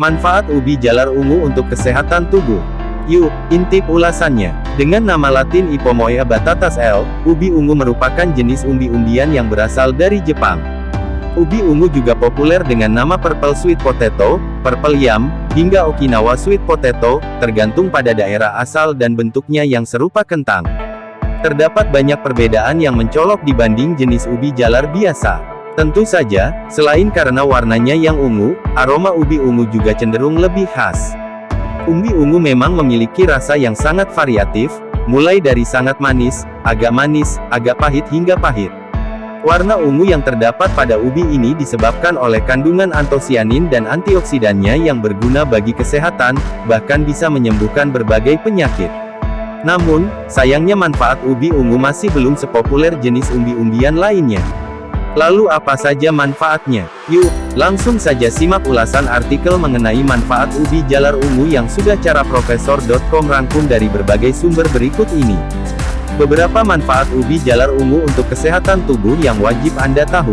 Manfaat ubi jalar ungu untuk kesehatan tubuh. Yuk, intip ulasannya. Dengan nama latin Ipomoea batatas L, ubi ungu merupakan jenis umbi-umbian yang berasal dari Jepang. Ubi ungu juga populer dengan nama purple sweet potato, purple yam, hingga Okinawa sweet potato, tergantung pada daerah asal dan bentuknya yang serupa kentang. Terdapat banyak perbedaan yang mencolok dibanding jenis ubi jalar biasa. Tentu saja, selain karena warnanya yang ungu, aroma ubi ungu juga cenderung lebih khas. Ubi ungu memang memiliki rasa yang sangat variatif, mulai dari sangat manis, agak pahit hingga pahit. Warna ungu yang terdapat pada ubi ini disebabkan oleh kandungan antosianin dan antioksidannya yang berguna bagi kesehatan, bahkan bisa menyembuhkan berbagai penyakit. Namun, sayangnya manfaat ubi ungu masih belum sepopuler jenis umbi-umbian lainnya. Lalu apa saja manfaatnya? Yuk, langsung saja simak ulasan artikel mengenai manfaat ubi jalar ungu yang sudah caraprofesor.com rangkum dari berbagai sumber berikut ini. Beberapa manfaat ubi jalar ungu untuk kesehatan tubuh yang wajib Anda tahu.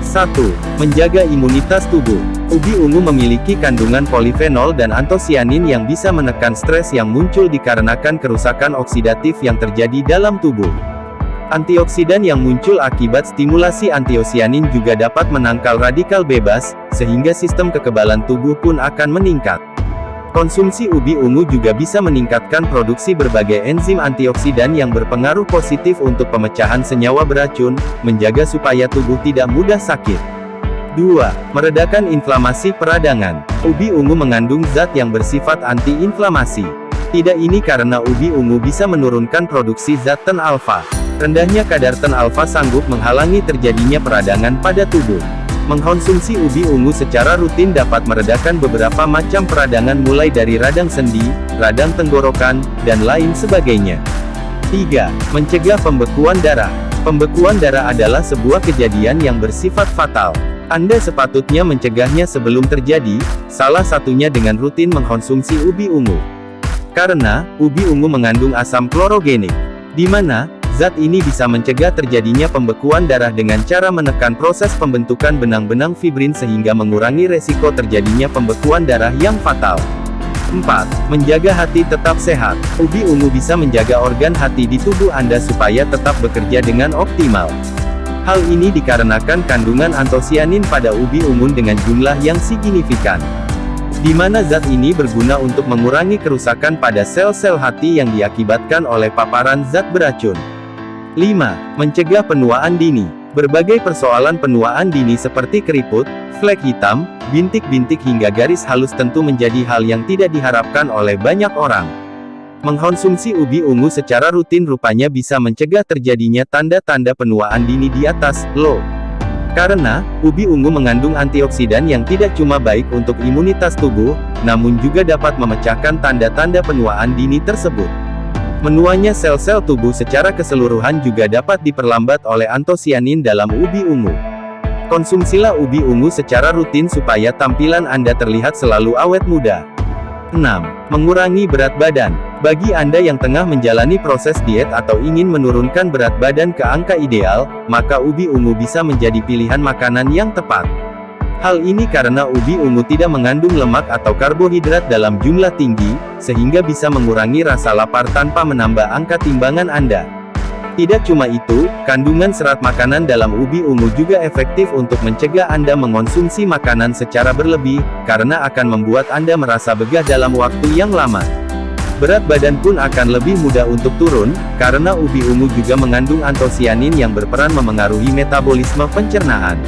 1. Menjaga imunitas tubuh. Ubi ungu memiliki kandungan polifenol dan antosianin yang bisa menekan stres yang muncul dikarenakan kerusakan oksidatif yang terjadi dalam tubuh. Antioksidan yang muncul akibat stimulasi antosianin juga dapat menangkal radikal bebas, sehingga sistem kekebalan tubuh pun akan meningkat. Konsumsi ubi ungu juga bisa meningkatkan produksi berbagai enzim antioksidan yang berpengaruh positif untuk pemecahan senyawa beracun, menjaga supaya tubuh tidak mudah sakit. 2. Meredakan inflamasi peradangan. Ubi ungu mengandung zat yang bersifat anti-inflamasi. Tidak ini karena ubi ungu bisa menurunkan produksi zat TEN-alfa. Rendahnya kadar TEN-alfa sanggup menghalangi terjadinya peradangan pada tubuh. Mengkonsumsi ubi ungu secara rutin dapat meredakan beberapa macam peradangan mulai dari radang sendi, radang tenggorokan, dan lain sebagainya. 3. Mencegah pembekuan darah. Pembekuan darah adalah sebuah kejadian yang bersifat fatal. Anda sepatutnya mencegahnya sebelum terjadi, salah satunya dengan rutin mengkonsumsi ubi ungu. Karena, ubi ungu mengandung asam klorogenik, di mana zat ini bisa mencegah terjadinya pembekuan darah dengan cara menekan proses pembentukan benang-benang fibrin sehingga mengurangi resiko terjadinya pembekuan darah yang fatal. 4. Menjaga hati tetap sehat. Ubi ungu bisa menjaga organ hati di tubuh Anda supaya tetap bekerja dengan optimal. Hal ini dikarenakan kandungan antosianin pada ubi ungu dengan jumlah yang signifikan, di mana zat ini berguna untuk mengurangi kerusakan pada sel-sel hati yang diakibatkan oleh paparan zat beracun. 5. Mencegah penuaan dini. Berbagai persoalan penuaan dini seperti keriput, flek hitam, bintik-bintik hingga garis halus tentu menjadi hal yang tidak diharapkan oleh banyak orang. Mengkonsumsi ubi ungu secara rutin rupanya bisa mencegah terjadinya tanda-tanda penuaan dini di atas, loh. Karena, ubi ungu mengandung antioksidan yang tidak cuma baik untuk imunitas tubuh, namun juga dapat memecahkan tanda-tanda penuaan dini tersebut. Menuanya sel-sel tubuh secara keseluruhan juga dapat diperlambat oleh antosianin dalam ubi ungu. Konsumsilah ubi ungu secara rutin supaya tampilan Anda terlihat selalu awet muda. 6. Mengurangi berat badan. Bagi Anda yang tengah menjalani proses diet atau ingin menurunkan berat badan ke angka ideal, maka ubi ungu bisa menjadi pilihan makanan yang tepat. Hal ini karena ubi ungu tidak mengandung lemak atau karbohidrat dalam jumlah tinggi, sehingga bisa mengurangi rasa lapar tanpa menambah angka timbangan Anda. Tidak cuma itu, kandungan serat makanan dalam ubi ungu juga efektif untuk mencegah Anda mengonsumsi makanan secara berlebih, karena akan membuat Anda merasa begah dalam waktu yang lama. Berat badan pun akan lebih mudah untuk turun, karena ubi ungu juga mengandung antosianin yang berperan memengaruhi metabolisme pencernaan.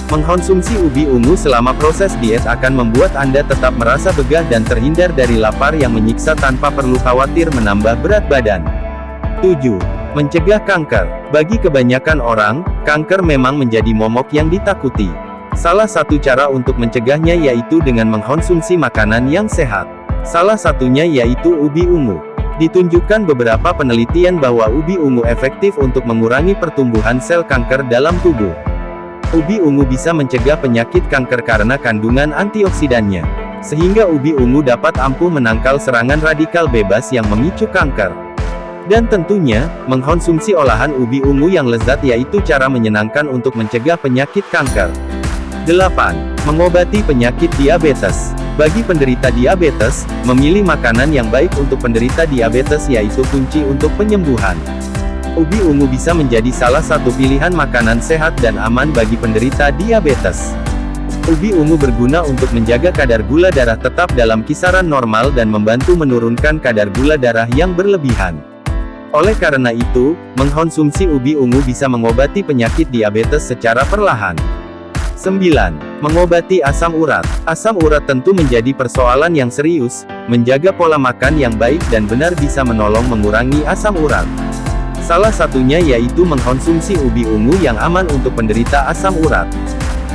Mengkonsumsi ubi ungu selama proses diet akan membuat Anda tetap merasa begah dan terhindar dari lapar yang menyiksa tanpa perlu khawatir menambah berat badan. 7. Mencegah kanker. Bagi kebanyakan orang, kanker memang menjadi momok yang ditakuti. Salah satu cara untuk mencegahnya yaitu dengan mengkonsumsi makanan yang sehat. Salah satunya yaitu ubi ungu. Ditunjukkan beberapa penelitian bahwa ubi ungu efektif untuk mengurangi pertumbuhan sel kanker dalam tubuh. Ubi ungu bisa mencegah penyakit kanker karena kandungan antioksidannya. Sehingga ubi ungu dapat ampuh menangkal serangan radikal bebas yang memicu kanker. Dan tentunya, mengkonsumsi olahan ubi ungu yang lezat yaitu cara menyenangkan untuk mencegah penyakit kanker. 8. Mengobati penyakit diabetes. Bagi penderita diabetes, memilih makanan yang baik untuk penderita diabetes yaitu kunci untuk penyembuhan. Ubi ungu bisa menjadi salah satu pilihan makanan sehat dan aman bagi penderita diabetes. Ubi ungu berguna untuk menjaga kadar gula darah tetap dalam kisaran normal dan membantu menurunkan kadar gula darah yang berlebihan. Oleh karena itu, mengkonsumsi ubi ungu bisa mengobati penyakit diabetes secara perlahan. 9. Mengobati asam urat. Asam urat tentu menjadi persoalan yang serius. Menjaga pola makan yang baik dan benar bisa menolong mengurangi asam urat. Salah satunya yaitu mengkonsumsi ubi ungu yang aman untuk penderita asam urat.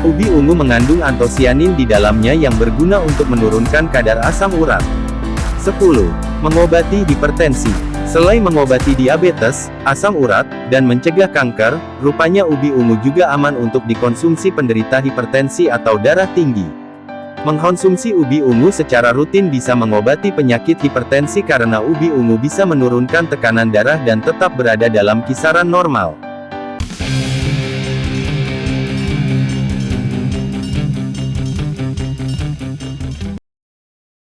Ubi ungu mengandung antosianin di dalamnya yang berguna untuk menurunkan kadar asam urat. 10. Mengobati hipertensi. Selain mengobati diabetes, asam urat, dan mencegah kanker, rupanya ubi ungu juga aman untuk dikonsumsi penderita hipertensi atau darah tinggi. Mengkonsumsi ubi ungu secara rutin bisa mengobati penyakit hipertensi karena ubi ungu bisa menurunkan tekanan darah dan tetap berada dalam kisaran normal.